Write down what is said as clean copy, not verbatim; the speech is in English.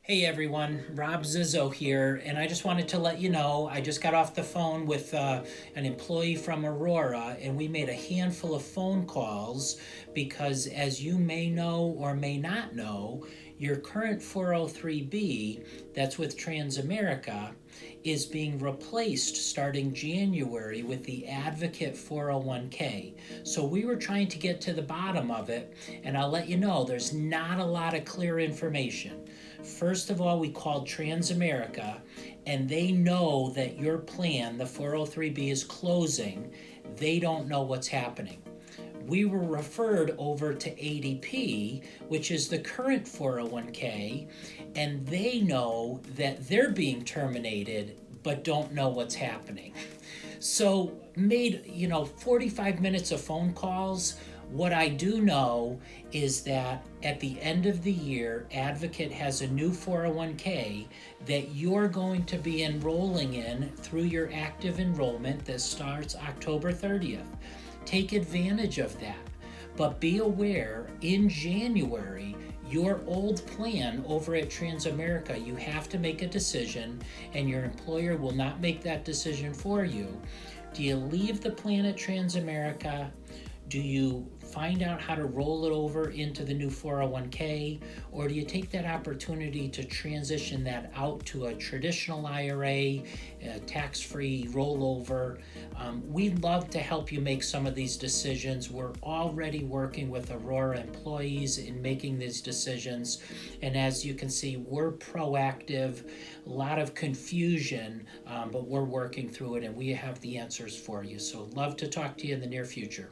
Hey everyone, Rob Zyzo here, and I just wanted to let you know I just got off the phone with an employee from Aurora, and we made a handful of phone calls because, as you may know or may not know, your current 403B that's with TransAmerica is being replaced starting January with the Advocate 401k. So we were trying to get to the bottom of it, and I'll let you know there's not a lot of clear information. First of all, we called TransAmerica, and they know that your plan, the 403B, is closing. They don't know what's happening. We were referred over to ADP, which is the current 401k, and they know that they're being terminated but don't know what's happening. So, made 45 minutes of phone calls. What I do know is that at the end of the year, Advocate has a new 401k that you're going to be enrolling in through your active enrollment that starts October 30th. Take advantage of that. But be aware, in January, your old plan over at TransAmerica, you have to make a decision, and your employer will not make that decision for you. Do you leave the plan at TransAmerica? Do you find out how to roll it over into the new 401k? Or do you take that opportunity to transition that out to a traditional IRA, a tax-free rollover? We'd love to help you make some of these decisions. We're already working with Aurora employees in making these decisions. And as you can see, we're proactive, a lot of confusion, but we're working through it and we have the answers for you. So love to talk to you in the near future.